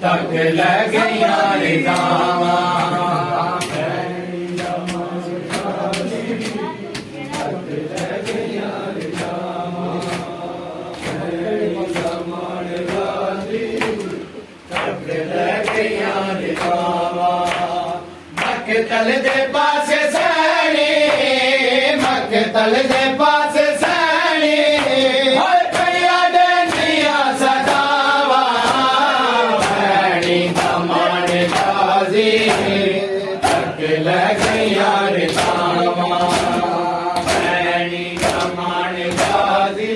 ਤੱਕ ਲੱਗਿਆ ਰਿਦਾਵਾ ਤਲ ਦੇ ਪਾਸੇ ਸੈਣੀ ਮਕਤਲ ਦੇ ਪਾਸੇ ਸੈਣੀ ਹਰ ਪਿਆ ਡੰਡੀਆਂ ਸਦਾਵਾ ਭੈਣੀ ਦਮਾਨ ਕਾਜ਼ੀ ਤੱਕ ਲੱਗਿਆ ਰਿਦਾਵਾ ਭੈਣੀ ਦਮਾਨ ਕਾਜ਼ੀ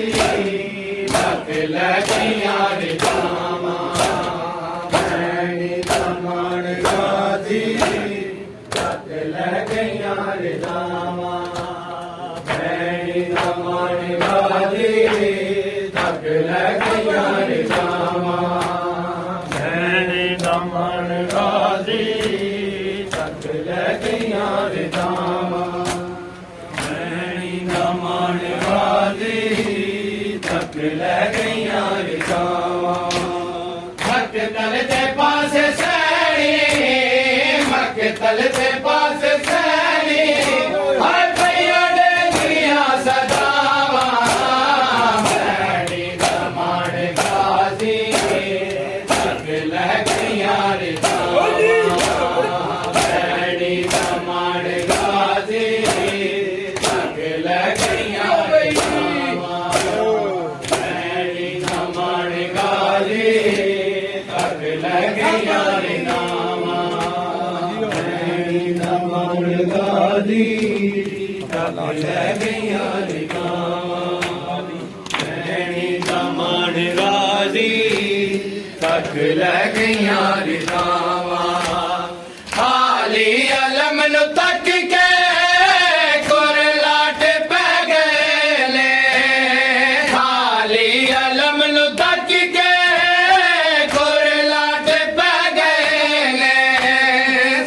ਤੱਕ ਲੱਗਿਆ ਰਿਦਾਵਾ ਭੈਣੀ ਦਮਾਨ ਕਾਜ਼ੀ ਲੱਗਿਆ ਰਿਦਾਵਾ ਭੈਣੀ ਦਮਾਨ ਕਾਜ਼ੀ ਤੱਕ ਲੱਗਿਆ ਰਿਦਾਵਾ ਭੈਣੀ ਦਮਾਨ ਕਾਜ਼ੀ ਤੱਕ ਲੱਗਿਆ ਰਿਦਾਵਾ ਭੈਣੀ ਦਮਾਨ ਕਾਜ਼ੀ ਤੱਕ ਲੱਗਿਆ ਰਿਦਾਵਾ ਮਕਤਲ ਦੇ ਪਾਸੇ ਸੈਣੀ ਮਕਤਲ ਦੇ ਪਾਸੇ ਸੈਣੀ ਹਰ ਪਿਆ ਡੰਡੀਆਂ ਸਦਾਵਾ ਭੈਣੀ ਦਮਾਨ ਕਾਜ਼ੀ ਤੱਕ ਲੱਗਿਆ ਰਿਦਾਵਾ ਭੈਣੀ ਦਮਾਨ ਕਾਜ਼ੀ ਤੱਕ ਲੱਗਿਆ ਰਿਦਾਵਾ ਭੈਣੀ ਦਮਾਨ ਕਾਜ਼ੀ ਤੱਕ ਲੱਗਿਆ ਰਿਦਾਵਾ ਭੈਣੀ ਦਮਾਨ ਕਾਜ਼ੀ ਤੱਕ ਲੱਗਿਆ ਰਿਦਾਵਾ ਭੈਣੀ ਦਮਾਨ ਕਾਜ਼ੀ ਤੱਕ ਲੱਗਿਆ ਰਿਦਾਵਾ ਹਾਲੀ ਅਲਮ ਨੂੰ ਤੱਕ ਕੇ ਕੁਰਲਾਟ ਪੈ ਗਏ ਨੇ ਹਾਲੀ ਅਲਮ ਨੂੰ ਤੱਕ ਕੇ ਕੁਰਲਾਟ ਪੈ ਗਏ ਨੇ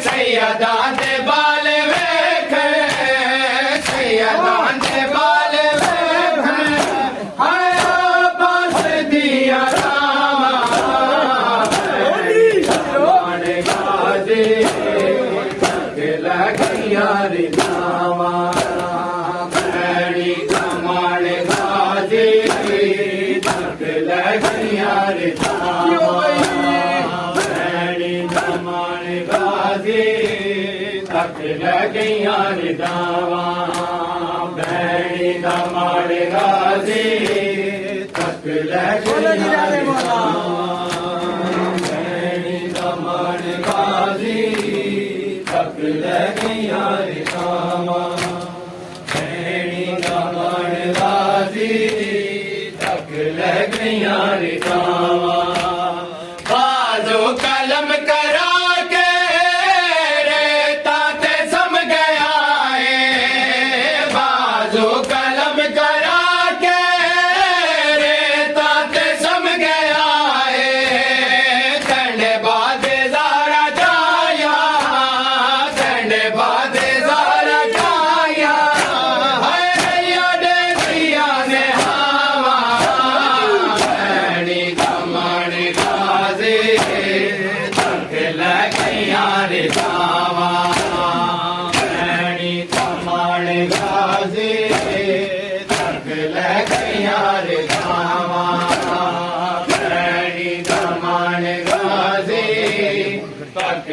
ਸੈਯਦਾਂ ਦੇ ਬਾਲ ਵੇਖ ਸੈਯਦਾਂ ਦੇ ਬਾਲ ਵੇਖ ਹਾਏ ਬਸ ਦੀਆਂ ਰਾਵਾਂ ਦਮਾਨ ਕਾਜ਼ੀ ਤੱਕ ਲੱਗਿਆ ਰਿਦਾਵਾ ਭੈਣੀ ਦਮਾਨ ਕਾਜ਼ੀ ਤੱਕ ਲੱਗਿਆ ਰਿਦਾਵਾ ਭੈਣੀ ਦਮਾਨ ਕਾਜ਼ੀ ਤੱਕ ਲੱਗਿਆ ਰਿਦਾਵਾ ਭੈਣੀ ਦਮਾਨ ਕਾਜ਼ੀ ਤੱਕ ਲੱਗਿਆ ਰਿਦਾਵਾ ਭੈਣੀ ਦਮਾਨ ਕਾਜ਼ੀ ਤੱਕ ਲੱਗਿਆ ਰਿਦਾਵਾ ਭੈਣੀ ਦਮਾਨ ਕਾਜ਼ੀ ਤੱਕ ਲੱਗਿਆ ਰਿਦਾਵਾ ਬਾਜ਼ੋ ਕਲਮ ਕਰਾ ਕੇ ਰੇਤਾ ਤੇ ਸਮ ਗਿਆ ਏ ਬਾਜ਼ੋ ਕਲਮ ਕਰਾ ਕੇ ਰੇਤਾ ਤੇ ਸਮ ਗਿਆ ਏ ਕੰਡੇ ਬਾਦ ਜ਼ਾਰਾ ਜਾਇਆ ਕੰਡੇ ਬਾਦ ਜ਼ਾਰਾ ਜਾਇਆ ਹਾਏ ਰਈਆ ਦੇ ਦਿਆ ਨੇ ਹਾਵਾ ਭੈਣੀ ਦਮਾਨ ਕਾਜ਼ੀ ਤੱਕ ਲੱਗਿਆ ਰਿਦਾਵਾ ਭੈਣੀ ਦਮਾਨ ਕਾਜ਼ੀ ਤੱਕ ਲੱਗਿਆ ਰਿਦਾਵਾ ਭੈਣੀ ਦਮਾਨ ਕਾਜ਼ੀ ਤੱਕ